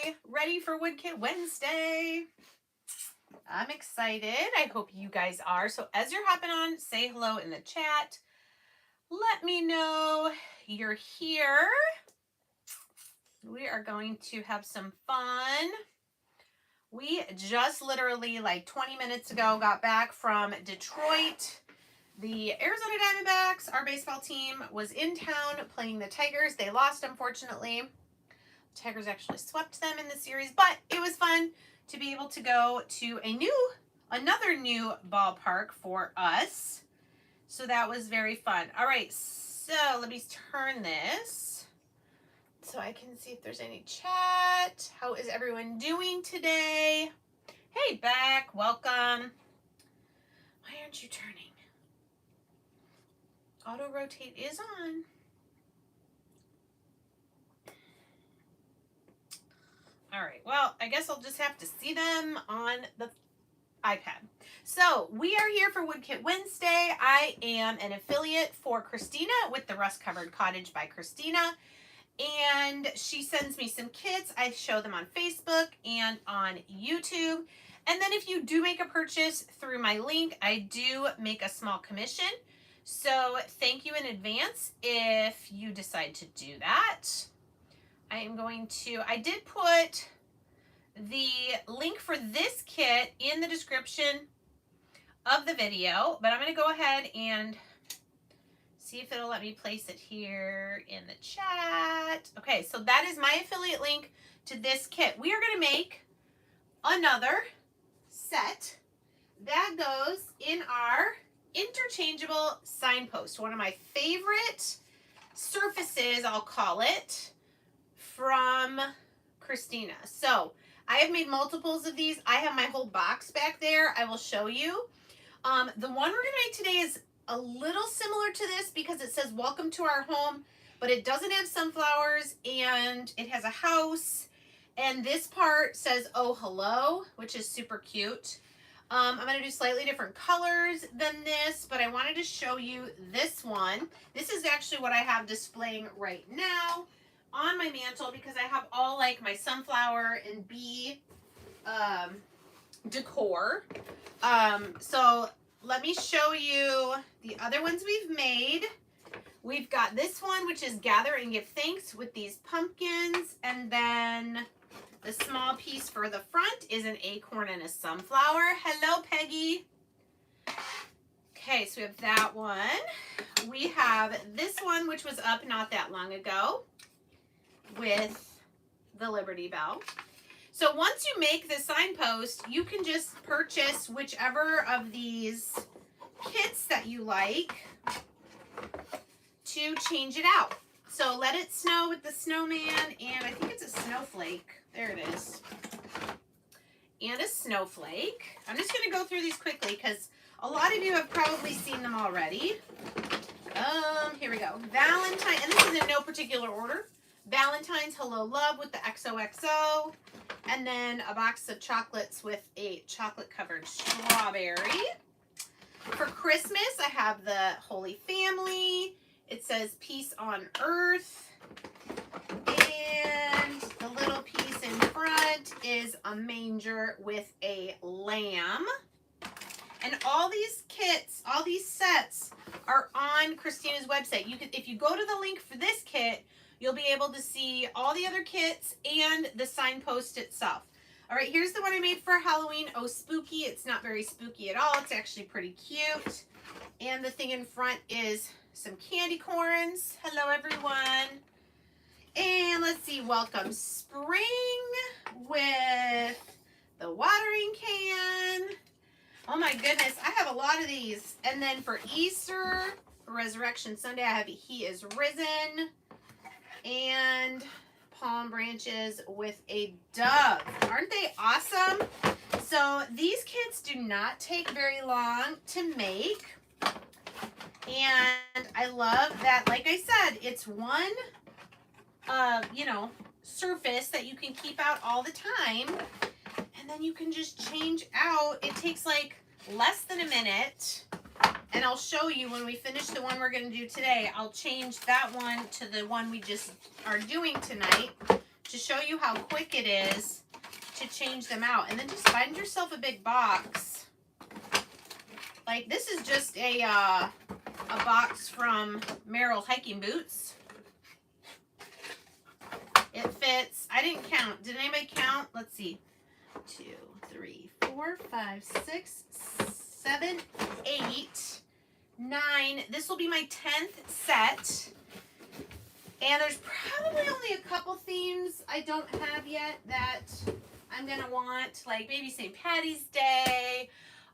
Wednesday. Ready for Wood Kit Wednesday. I'm excited. I hope you guys are. So as you're hopping on, say hello in the chat. Let me know you're here. We are going to have some fun. We just literally like 20 minutes ago got back from Detroit. The Arizona Diamondbacks, our baseball team, was in town playing the Tigers. They lost, unfortunately. The Tigers actually swept them in the series, but it was fun to be able to go to another new ballpark for us. So that was very fun. All right, so let me turn this so I can see if there's any chat. How is everyone doing today? Hey, Beck, welcome. Why aren't you turning? Auto rotate is on. All right, well, I guess I'll just have to see them on the iPad. So we are here for Wood Kit Wednesday. I am an affiliate for Christina with the Rust Covered Cottage by Christina. And she sends me some kits. I show them on Facebook and on YouTube. And then if you do make a purchase through my link, I do make a small commission. So thank you in advance if you decide to do that. I did put the link for this kit in the description of the video, but I'm going to go ahead and see if it'll let me place it here in the chat. Okay, so that is my affiliate link to this kit. We are going to make another set that goes in our interchangeable signpost. One of my favorite surfaces, I'll call it, from Christina. So I have made multiples of these. I have my whole box back there. I will show you. The one we're going to make today is a little similar to this because it says welcome to our home, but it doesn't have sunflowers and it has a house. And this part says, oh, hello, which is super cute. I'm going to do slightly different colors than this, but I wanted to show you this one. This is actually what I have displaying right now on my mantle because I have all like my sunflower and bee decor. So let me show you the other ones we've made. We've got this one, which is gather and give thanks with these pumpkins. And then the small piece for the front is an acorn and a sunflower. Hello, Peggy. Okay, so we have that one. We have this one, which was up not that long ago with the Liberty Bell. So once you make the signpost, you can just purchase whichever of these kits that you like to change it out. So let it snow with the snowman, and I think it's a snowflake. There it is. And a snowflake. I'm just going to go through these quickly because a lot of you have probably seen them already. Here we go. Valentine, and this is in no particular order. Valentine's Hello Love with the XOXO. And then a box of chocolates with a chocolate-covered strawberry. For Christmas, I have the Holy Family. It says Peace on Earth. And the little piece in front is a manger with a lamb. And all these kits, all these sets are on Christina's website. If you go to the link for this kit, you'll be able to see all the other kits and the signpost itself. All right, here's the one I made for Halloween. Oh, spooky. It's not very spooky at all. It's actually pretty cute. And the thing in front is some candy corns. Hello, everyone. And let's see, welcome spring with the watering can. Oh my goodness, I have a lot of these. And then for Easter, for Resurrection Sunday, I have He is Risen. And palm branches with a dove. Aren't they awesome? So these kits do not take very long to make. And I love that, like I said, it's one, surface that you can keep out all the time. And then you can just change out. It takes like less than a minute. And I'll show you when we finish the one we're going to do today. I'll change that one to the one we just are doing tonight to show you how quick it is to change them out. And then just find yourself a big box. Like this is just a box from Merrell's hiking boots. It fits. I didn't count. Did anybody count? Let's see. 2, 3, 4, 5, 6, 7, 8, 9. This will be my 10th set. And there's probably only a couple themes I don't have yet that I'm going to want, like maybe St. Patty's Day.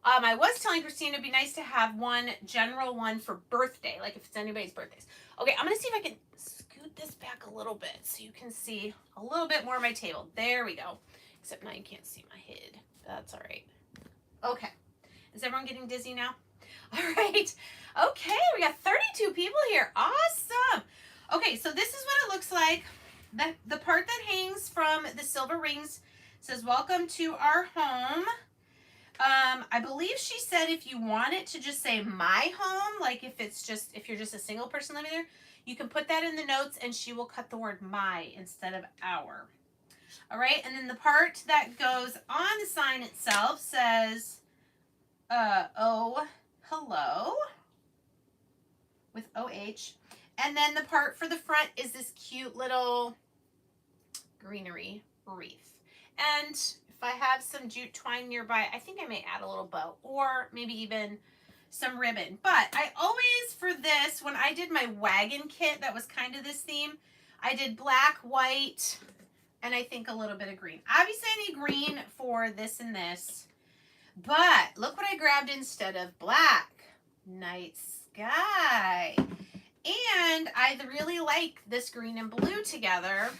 I was telling Christine it'd be nice to have one general one for birthday, like if it's anybody's birthdays. Okay, I'm going to see if I can scoot this back a little bit so you can see a little bit more of my table. There we go. Except now you can't see my head. That's all right. Okay. Is everyone getting dizzy now? All right. Okay, we got 32 people here. Awesome. Okay, so this is what it looks like. The part that hangs from the silver rings says, "Welcome to our home." I believe she said if you want it to just say "my home," like if you're just a single person living there, you can put that in the notes and she will cut the word "my" instead of "our." All right, and then the part that goes on the sign itself says, "Oh, hello," with OH. And then the part for the front is this cute little greenery wreath. And if I have some jute twine nearby, I think I may add a little bow or maybe even some ribbon. But I always, for this, when I did my wagon kit, that was kind of this theme, I did black, white, and I think a little bit of green. Obviously, I need green for this and this. But look what I grabbed instead of black. Night sky. And I really like this green and blue together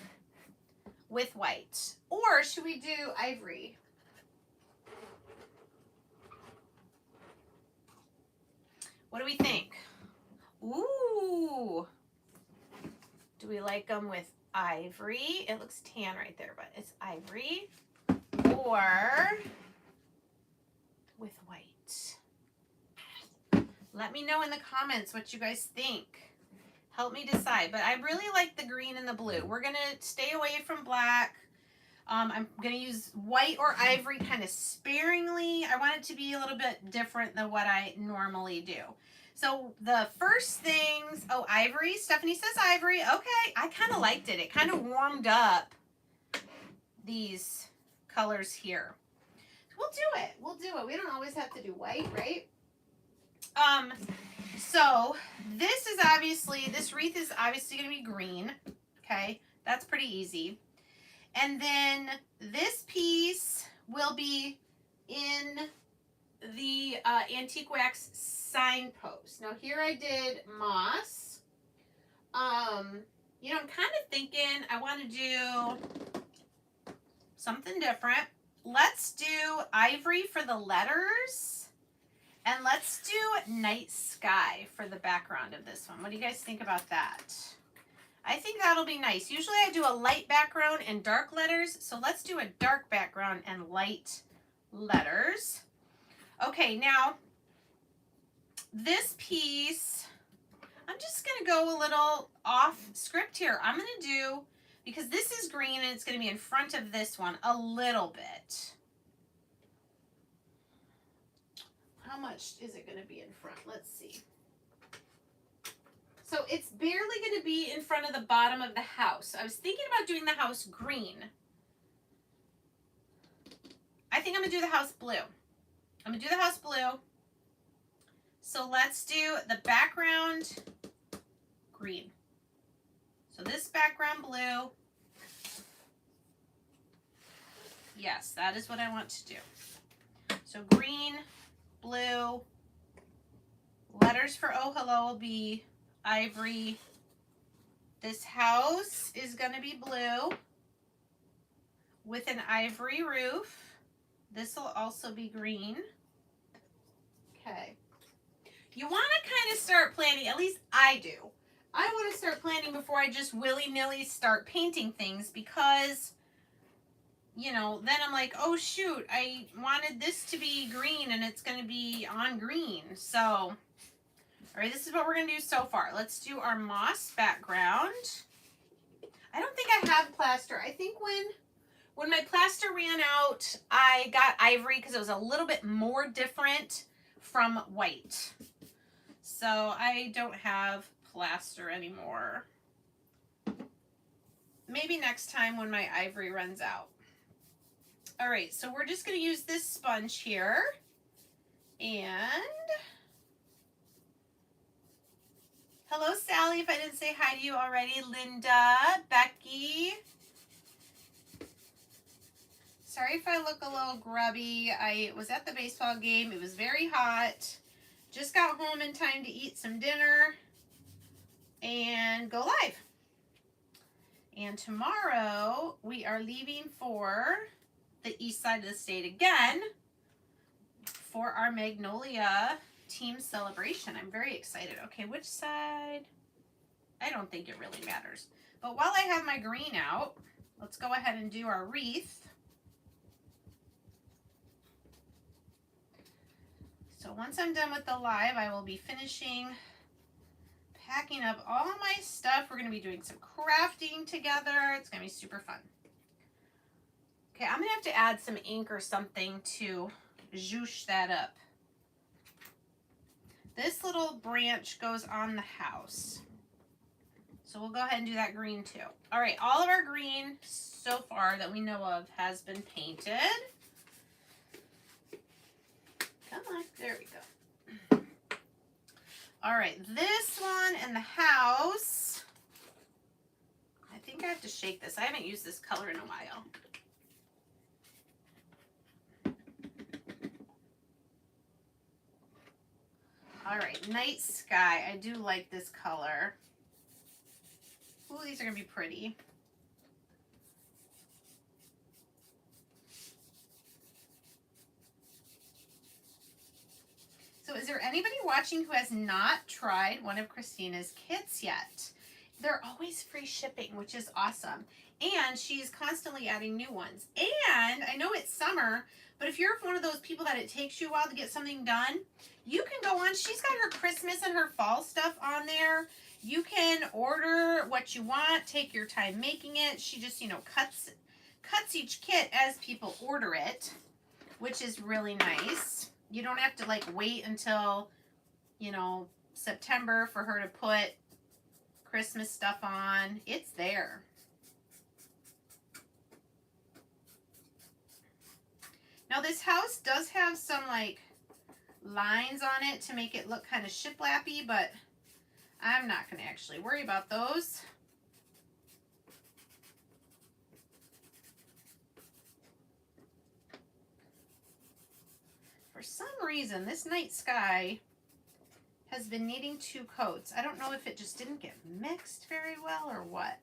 with white. Or should we do ivory? What do we think? Ooh. Do we like them with ivory? It looks tan right there, but it's ivory. Or with white. Let me know in the comments what you guys think. Help me decide. But I really like the green and the blue. We're going to stay away from black. I'm going to use white or ivory kind of sparingly. I want it to be a little bit different than what I normally do. So the first things, oh, ivory. Stephanie says ivory. Okay, I kind of liked it. It kind of warmed up these colors here. We'll do it. We'll do it. We don't always have to do white, right? So this wreath is obviously going to be green. Okay, that's pretty easy. And then this piece will be in the antique wax signpost. Now here I did moss. You know, I'm kind of thinking I want to do something different. Let's do ivory for the letters. And let's do night sky for the background of this one. What do you guys think about that? I think that'll be nice. Usually I do a light background and dark letters. So let's do a dark background and light letters. Okay, now this piece, I'm just going to go a little off script here. I'm going to do, because this is green and it's going to be in front of this one a little bit. How much is it going to be in front? Let's see. So it's barely going to be in front of the bottom of the house. I was thinking about doing the house green. I think I'm going to do the house blue. I'm going to do the house blue. So let's do the background green. So this background blue. Yes, that is what I want to do. So green, blue. Letters for oh hello will be ivory. This house is going to be blue with an ivory roof. This will also be green. Okay. You want to kind of start planning, at least I do. I want to start planning before I just willy-nilly start painting things because, you know, then I'm like, oh shoot, I wanted this to be green and it's going to be on green. So, all right, this is what we're going to do so far. Let's do our moss background. I don't think I have plaster. I think when my plaster ran out, I got ivory because it was a little bit more different from white. So I don't have plaster anymore. Maybe next time when my ivory runs out. All right, so we're just going to use this sponge here. And hello, Sally, if I didn't say hi to you already. Linda, Becky. Sorry if I look a little grubby. I was at the baseball game. It was very hot. Just got home in time to eat some dinner and go live. And tomorrow we are leaving for the east side of the state again for our Magnolia team celebration. I'm very excited. Okay, which side? I don't think it really matters. But while I have my green out, let's go ahead and do our wreath. So once I'm done with the live, I will be finishing packing up all my stuff. We're going to be doing some crafting together. It's going to be super fun. Okay, I'm going to have to add some ink or something to zhoosh that up. This little branch goes on the house. So we'll go ahead and do that green too. All right, all of our green so far that we know of has been painted. Come on, there we go. All right, this one in the house. I think I have to shake this. I haven't used this color in a while. All right, night sky. I do like this color. Ooh, these are gonna be pretty. So is there anybody watching who has not tried one of Christina's kits yet? They're always free shipping, which is awesome. And she's constantly adding new ones. And I know it's summer, but if you're one of those people that it takes you a while to get something done, you can go on. She's got her Christmas and her fall stuff on there. You can order what you want, take your time making it. She just, you know, cuts each kit as people order it, which is really nice. You don't have to like wait until, you know, September for her to put Christmas stuff on. It's there. Now this house does have some like lines on it to make it look kind of shiplappy, but I'm not going to actually worry about those. For some reason, this night sky has been needing two coats. I don't know if it just didn't get mixed very well or what.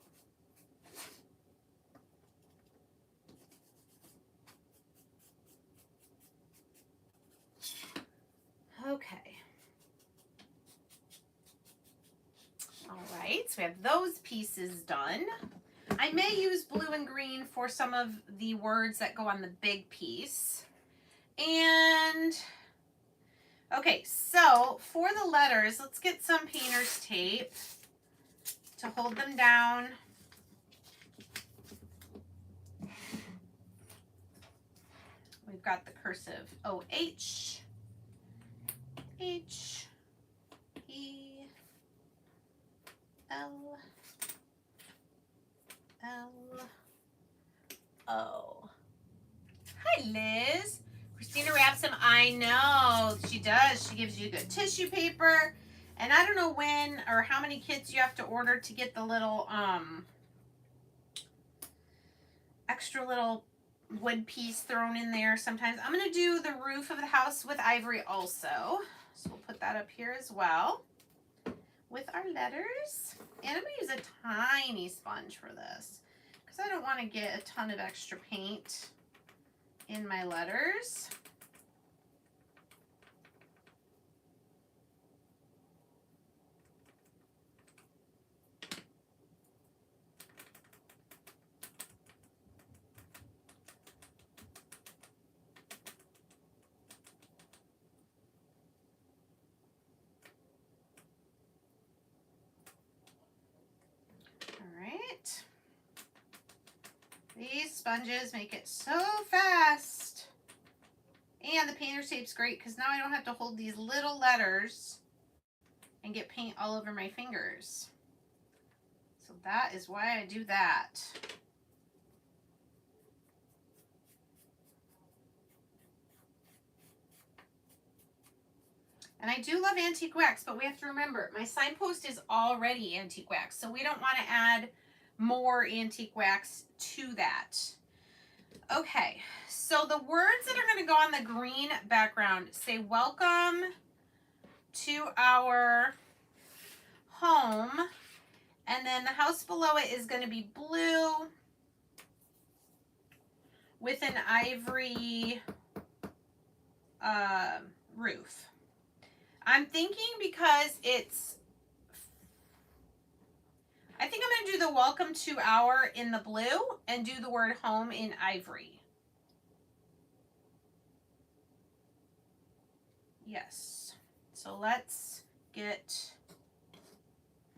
Okay. All right, so we have those pieces done. I may use blue and green for some of the words that go on the big piece. And, okay, so for the letters, let's get some painter's tape to hold them down. We've got the cursive OH, H, E, L, L, O. Hi, Liz. Christina wraps them. I know she does. She gives you good tissue paper. And I don't know when or how many kits you have to order to get the little extra little wood piece thrown in there sometimes. I'm going to do the roof of the house with ivory also. So we'll put that up here as well with our letters. And I'm going to use a tiny sponge for this because I don't want to get a ton of extra paint in my letters. All right. sponges make it so fast. And the painter's tape's great because now I don't have to hold these little letters and get paint all over my fingers. So that is why I do that. And I do love antique wax, but we have to remember, my signpost is already antique wax, so we don't want to add more antique wax to that. Okay, so the words that are going to go on the green background say welcome to our home, and then the house below it is going to be blue with an ivory roof. I'm thinking because I think I'm going to do the welcome to our in the blue and do the word home in ivory. Yes. So let's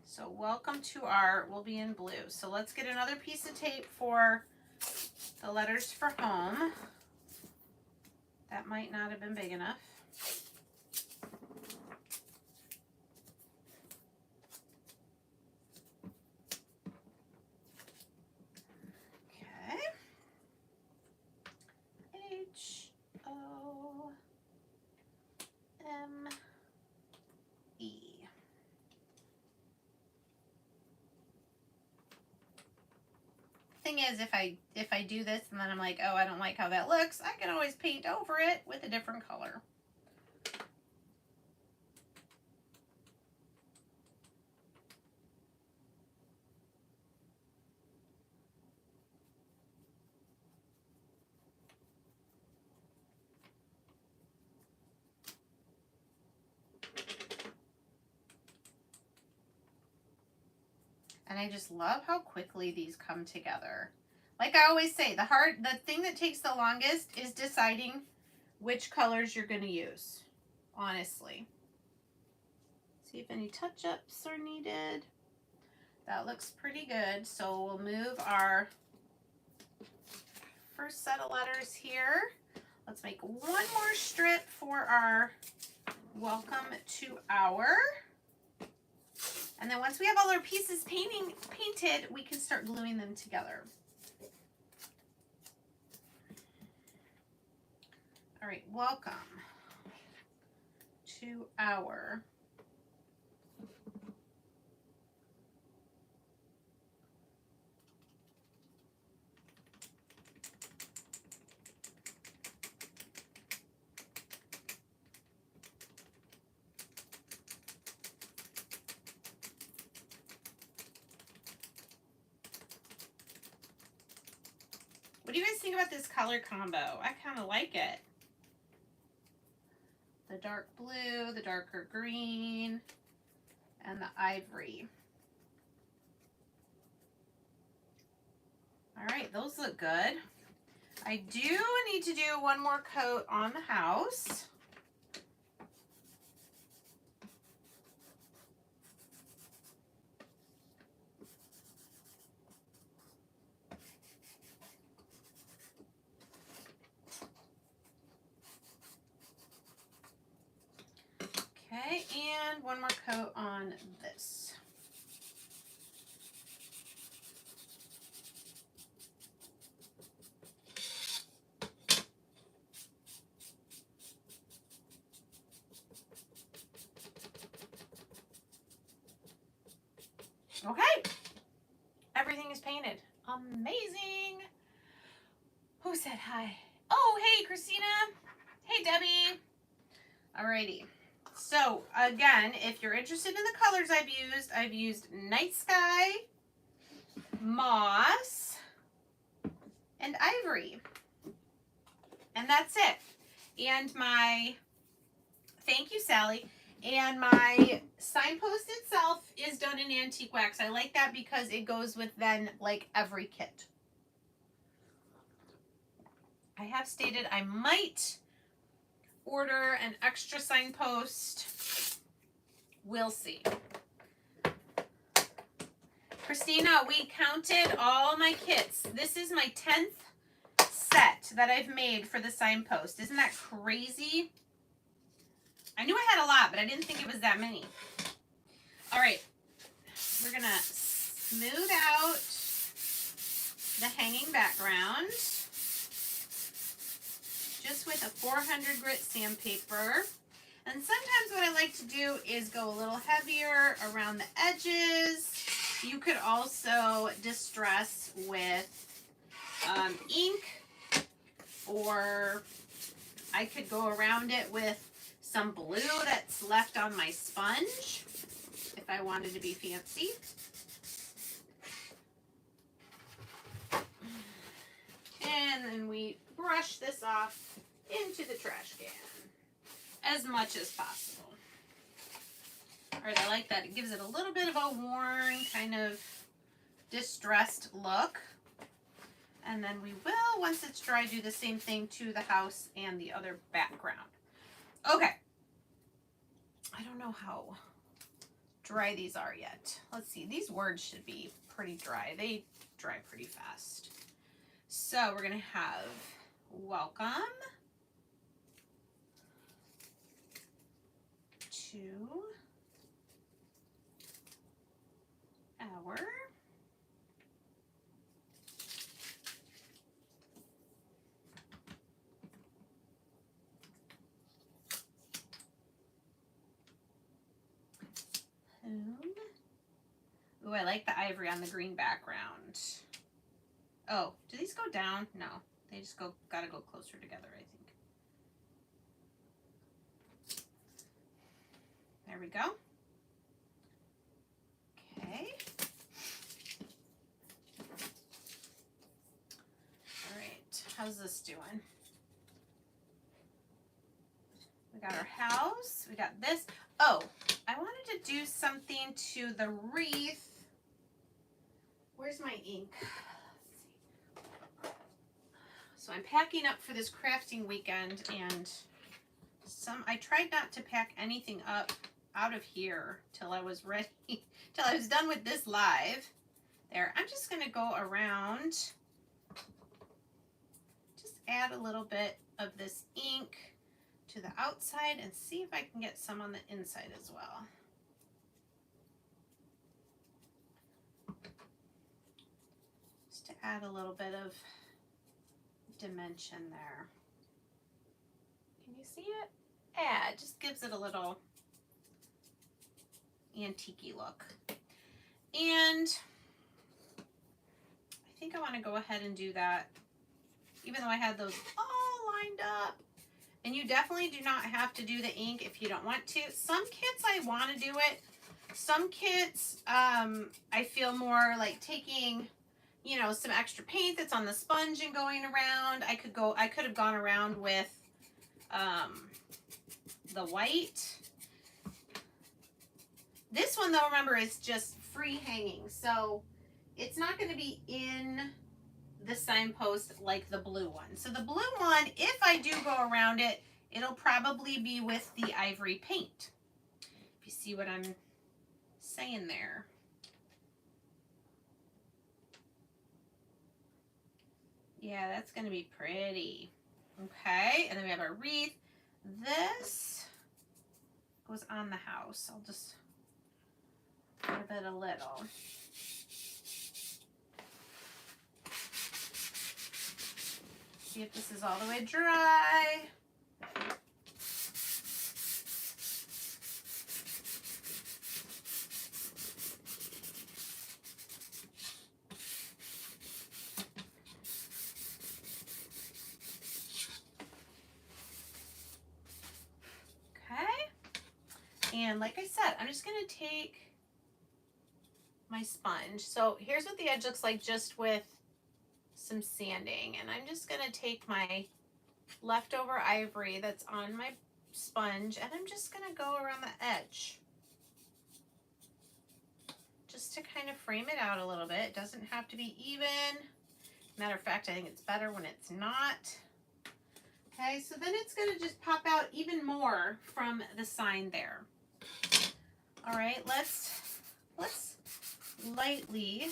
so welcome to our will be in blue. So let's get another piece of tape for the letters for home. That might not have been big enough. H-O-M-E. Thing is, if I do this and then I'm like, oh, I don't like how that looks, I can always paint over it with a different color. And I just love how quickly these come together. Like I always say, the thing that takes the longest is deciding which colors you're going to use, honestly. See if any touch-ups are needed. That looks pretty good. So we'll move our first set of letters here. Let's make one more strip for our welcome to our. And then once we have all our pieces painted, we can start gluing them together. All right, welcome to our. What do you guys think about this color combo? I kind of like it. The dark blue, the darker green, and the ivory. All right, those look good. I do need to do one more coat on the house. Okay, and one more coat on this. Okay, everything is painted. Amazing. Who said hi? Oh, hey, Christina. Hey, Debbie. Alrighty. So, again, if you're interested in the colors I've used Night Sky, Moss, and Ivory. And that's it. And my, thank you, Sally. And my signpost itself is done in antique wax. I like that because it goes with then like every kit. I have stated I might order an extra signpost. We'll see. Christina, we counted all my kits. This is my 10th that I've made for the signpost. Isn't that crazy? I knew I had a lot, but I didn't think it was that many. All right, we're gonna smooth out the hanging background just with a 400 grit sandpaper. And sometimes what I like to do is go a little heavier around the edges. You could also distress with ink, or I could go around it with some blue that's left on my sponge if I wanted to be fancy. And then we brush this off into the trash can as much as possible. All right, I like that. It gives it a little bit of a worn, kind of distressed look. And then we will, once it's dry, do the same thing to the house and the other background. Okay. I don't know how dry these are yet. Let's see. These words should be pretty dry. They dry pretty fast. So we're going to have welcome to our home. Ooh, I like the ivory on the green background. Oh, do these go down? No, they just gotta go closer together, I think. There we go. Okay. All right, how's this doing? We got our house, we got this. Oh, I wanted to do something to the wreath. Where's my ink? So I'm packing up for this crafting weekend, and I tried not to pack anything up out of here till I was ready, till I was done with this live. There, I'm just gonna go around, just add a little bit of this ink to the outside and see if I can get some on the inside as well. Just to add a little bit of dimension there. Can you see it? Yeah, it just gives it a little antique-y look. And I think I want to go ahead and do that, even though I had those all lined up. And you definitely do not have to do the ink if you don't want to. Some kits I want to do it. Some kits I feel more like taking, you know, some extra paint that's on the sponge and going around. I could have gone around with the white. This one, though, remember, is just free hanging, so it's not going to be in the signpost like the blue one. So the blue one, if I do go around it, it'll probably be with the ivory paint. If you see what I'm saying there. Yeah, that's going to be pretty. Okay, and then we have our wreath. This goes on the house. I'll just give it a little. See if this is all the way dry. And like I said, I'm just going to take my sponge. So here's what the edge looks like just with some sanding. And I'm just going to take my leftover ivory that's on my sponge, and I'm just going to go around the edge. Just to kind of frame it out a little bit. It doesn't have to be even. Matter of fact, I think it's better when it's not. Okay, so then it's going to just pop out even more from the sign there. All right, let's lightly,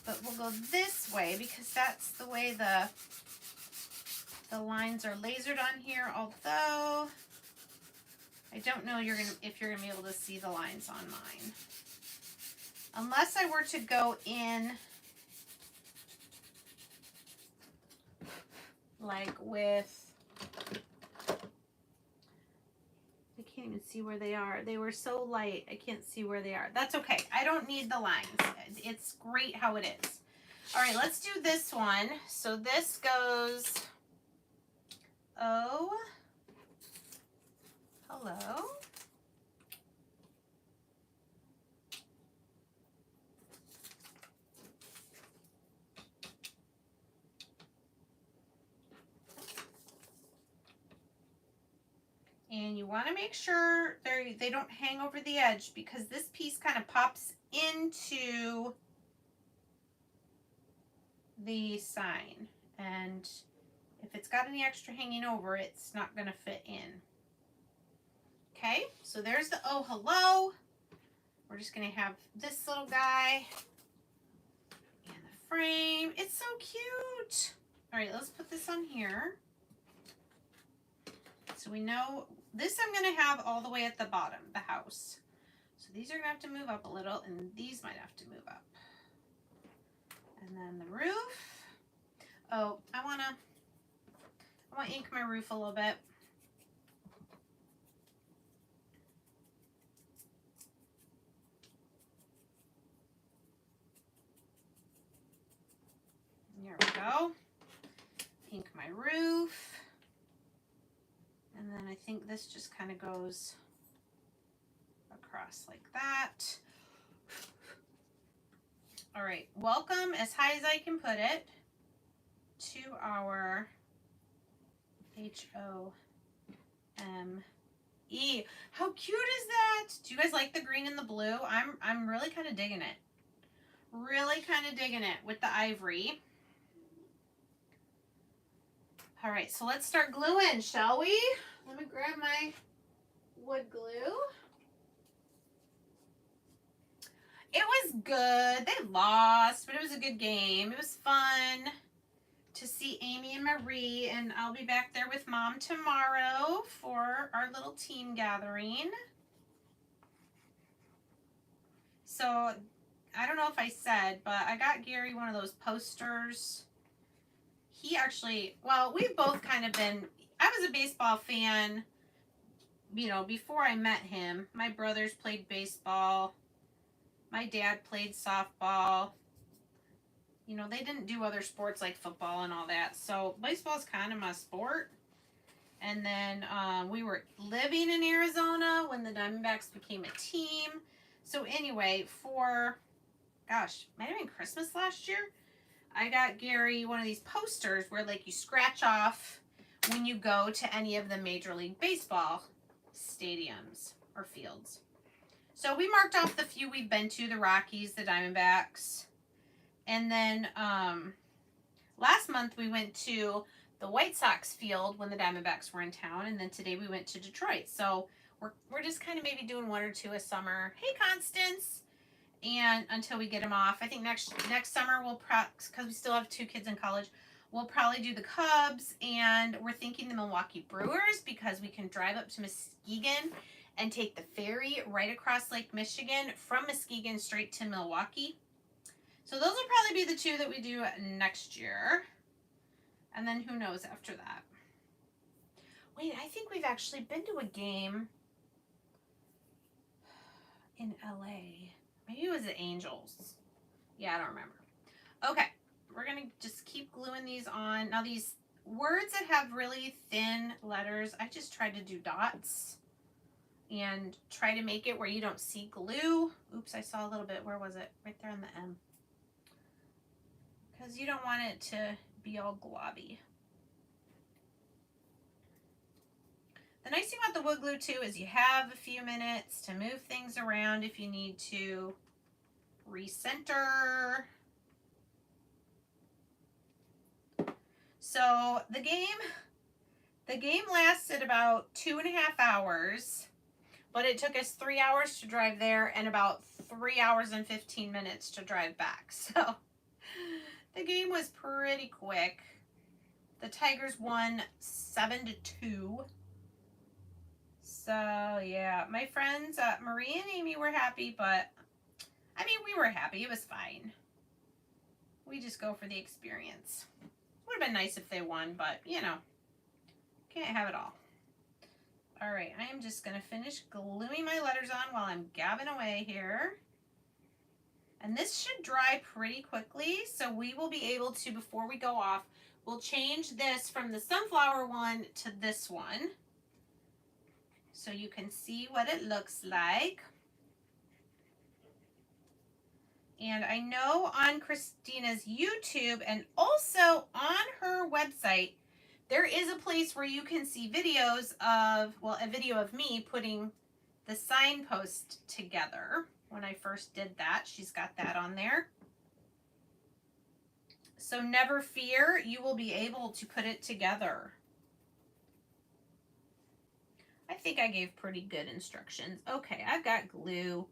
but we'll go this way because that's the way the The lines are lasered on here, although I don't know if you're gonna be able to see the lines on mine. Unless I were to go in like with, I can't even see where they are. They were so light, I can't see where they are. That's okay. I don't need the lines. It's great how it is. All right, let's do this one. So this goes, oh, hello. And you want to make sure they don't hang over the edge, because this piece kind of pops into the sign. And if it's got any extra hanging over, it's not going to fit in. Okay, so there's the oh hello. We're just going to have this little guy and the frame. It's so cute. All right, let's put this on here. So we know this I'm going to have all the way at the bottom, the house. So these are going to have to move up a little, and these might have to move up. And then the roof. Oh, I want to ink my roof a little bit. There we go. Ink my roof. And then I think this just kind of goes across like that. All right, welcome as high as I can put it to our HOME. How cute is that? Do you guys like the green and the blue? I'm really kind of digging it. Really kind of digging it with the ivory. All right, so let's start gluing, shall we? Let me grab my wood glue. It was good. They lost, but it was a good game. It was fun to see Amy and Marie, and I'll be back there with Mom tomorrow for our little team gathering. So I don't know if I said, but I got Gary one of those posters. He actually, well, we've both kind of been, I was a baseball fan, you know, before I met him. My brothers played baseball. My dad played softball. You know, they didn't do other sports like football and all that. So baseball is kind of my sport. And then we were living in Arizona when the Diamondbacks became a team. So anyway, for, gosh, might have been Christmas last year, I got Gary one of these posters where like you scratch off when you go to any of the Major League Baseball stadiums or fields. So we marked off the few we've been to, the Rockies, the Diamondbacks. And then last month we went to the White Sox field when the Diamondbacks were in town. And then today we went to Detroit. So we're just kind of maybe doing one or two a summer. Hey, Constance. And until we get them off. I think next summer we'll because we still have 2 kids in college, we'll probably do the Cubs, and we're thinking the Milwaukee Brewers because we can drive up to Muskegon and take the ferry right across Lake Michigan from Muskegon straight to Milwaukee. So those will probably be the 2 that we do next year. And then who knows after that. Wait, I think we've actually been to a game in LA. Maybe it was the Angels. Yeah, I don't remember. Okay, we're going to just keep gluing these on. Now these words that have really thin letters, I just tried to do dots and try to make it where you don't see glue. Oops, I saw a little bit. Where was it? Right there on the M. Because you don't want it to be all globby. The nice thing about the wood glue too is you have a few minutes to move things around if you need to recenter. So the game lasted about 2.5 hours, but it took us 3 hours to drive there and about 3 hours and 15 minutes to drive back. So the game was pretty quick. The Tigers won 7-2. So, yeah, my friends, Marie and Amy were happy, but, I mean, we were happy. It was fine. We just go for the experience. Would have been nice if they won, but, you know, can't have it all. All right, I am just going to finish gluing my letters on while I'm gabbing away here. And this should dry pretty quickly, so we will be able to, before we go off, we'll change this from the sunflower one to this one, so you can see what it looks like. And I know on Christina's YouTube and also on her website, there is a place where you can see videos of, well, a video of me putting the signpost together. When I first did that, she's got that on there. So never fear, you will be able to put it together. I think I gave pretty good instructions. Okay, I've got glue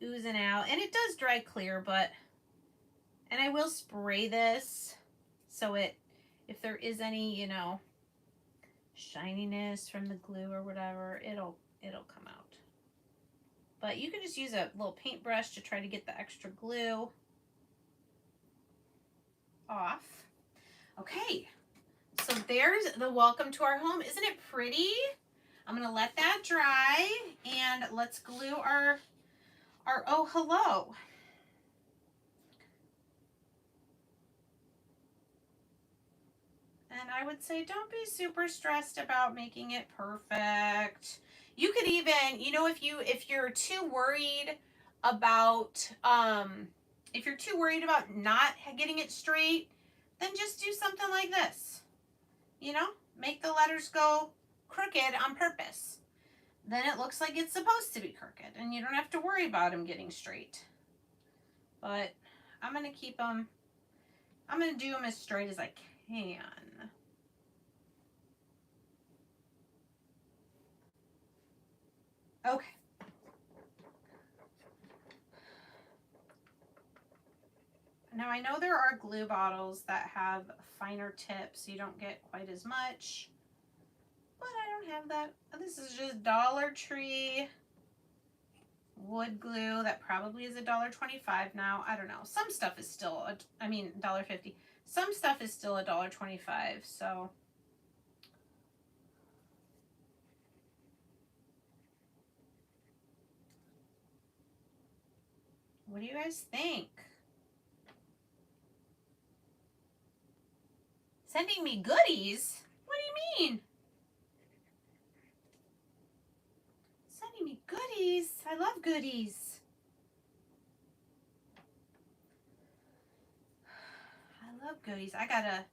oozing out, and it does dry clear, but, and I will spray this so it, if there is any, you know, shininess from the glue or whatever, it'll come out. But you can just use a little paintbrush to try to get the extra glue off. Okay, so there's the welcome to our home. Isn't it pretty? I'm gonna let that dry, and let's glue our oh hello. And I would say don't be super stressed about making it perfect. You could even, you know, if you're too worried about not getting it straight, then just do something like this. You know, make the letters go crooked on purpose. Then it looks like it's supposed to be crooked, and you don't have to worry about them getting straight. But I'm going to keep them, I'm going to do them as straight as I can. Okay. Now I know there are glue bottles that have finer tips, so you don't get quite as much, but I don't have that. This is just Dollar Tree wood glue that probably is $1.25 now. I don't know. Some stuff is still, $1.50. Some stuff is still $1.25, so. What do you guys think? Sending me goodies? What do you mean? Sending me goodies? I love goodies. I love goodies. I got a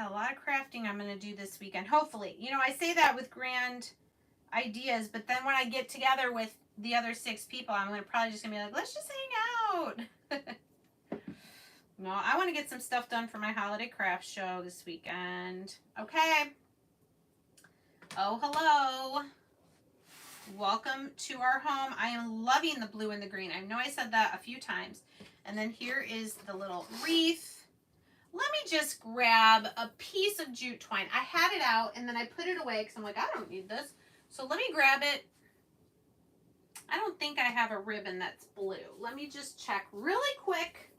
lot of crafting I'm going to do this weekend. Hopefully. You know, I say that with grand ideas, but then when I get together with the other 6 people, I'm probably just going to be like, let's just hang out. No, I want to get some stuff done for my holiday craft show this weekend. Okay. Oh, hello. Welcome to our home. I am loving the blue and the green. I know I said that a few times. And then here is the little wreath. Let me just grab a piece of jute twine. I had it out and then I put it away because I'm like, I don't need this. So let me grab it. I don't think I have a ribbon that's blue. Let me just check really quick.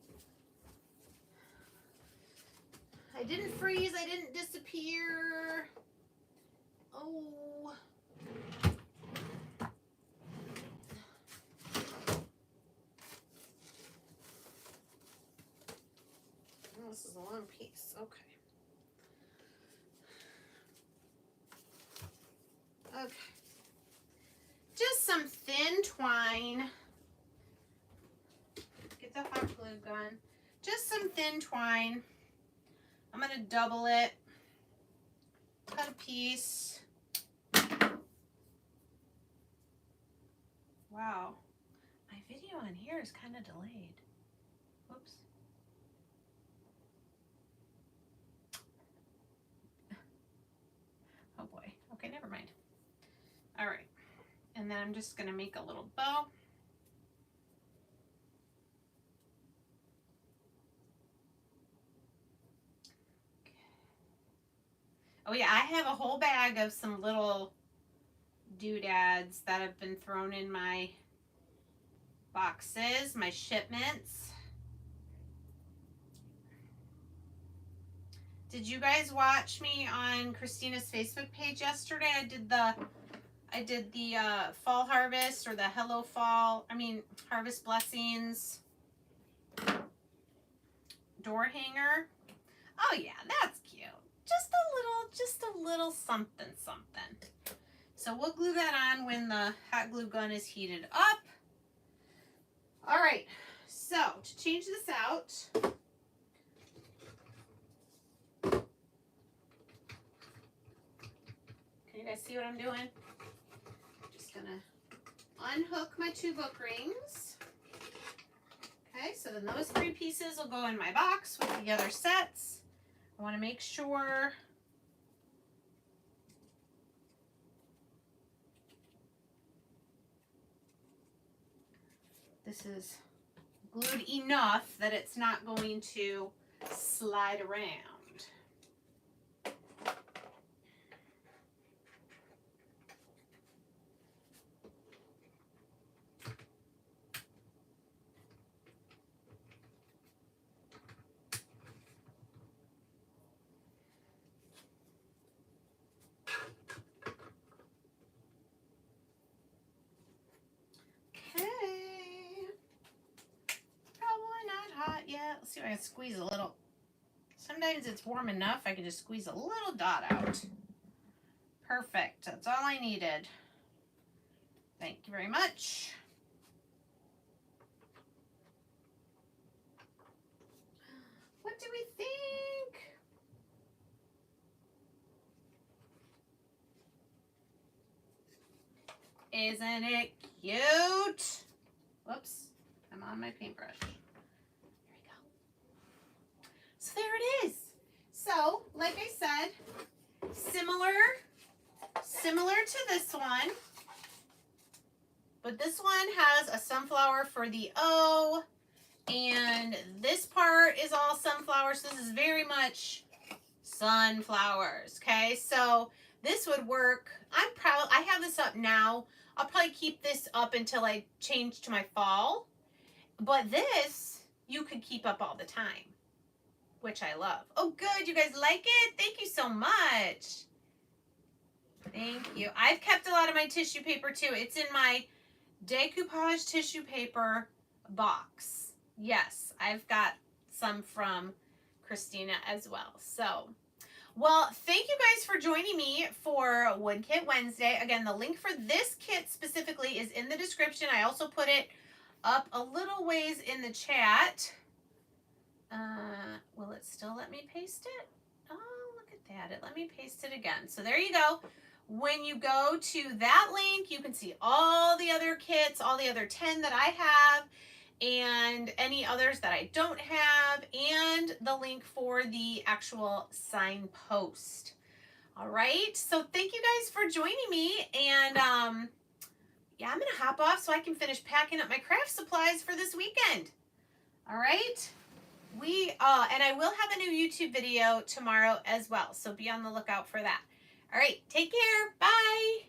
I didn't freeze. I didn't disappear. Oh. This is a long piece. Okay. Okay. Just some thin twine. Get the hot glue gun. Just some thin twine. I'm going to double it. Cut a piece. Wow. My video on here is kind of delayed. Whoops. Oh boy. Okay, never mind. All right. And then I'm just going to make a little bow. Oh yeah, I have a whole bag of some little doodads that have been thrown in my boxes, my shipments. Did you guys watch me on Christina's Facebook page yesterday? I did the fall harvest, or the hello fall, harvest blessings door hanger. Oh yeah, that's cute. Just a little something something. So we'll glue that on when the hot glue gun is heated up. All right, so to change this out, can you guys see what I'm doing? Just gonna unhook my 2 book rings. Okay, so then those 3 pieces will go in my box with the other sets. I want to make sure this is glued enough that it's not going to slide around. Let's see if I can squeeze a little. Sometimes it's warm enough, I can just squeeze a little dot out. Perfect. That's all I needed. Thank you very much. What do we think? Isn't it cute? Whoops, I'm on my paintbrush. So there it is. So, like I said, similar to this one, but this one has a sunflower for the O, and this part is all sunflowers. This is very much sunflowers, okay? So this would work. I have this up now. I'll probably keep this up until I change to my fall, but this you could keep up all the time, which I love. Oh, good. You guys like it? Thank you so much. Thank you. I've kept a lot of my tissue paper too. It's in my decoupage tissue paper box. Yes, I've got some from Christina as well. So, well, thank you guys for joining me for Wood Kit Wednesday. Again, the link for this kit specifically is in the description. I also put it up a little ways in the chat. Will it still let me paste it? Oh, look at that. It let me paste it again. So there you go. When you go to that link, you can see all the other kits, all the other 10 that I have, and any others that I don't have, and the link for the actual signpost. All right. So thank you guys for joining me. And yeah, I'm going to hop off so I can finish packing up my craft supplies for this weekend. All right. And I will have a new YouTube video tomorrow as well, so be on the lookout for that. All right, take care. Bye.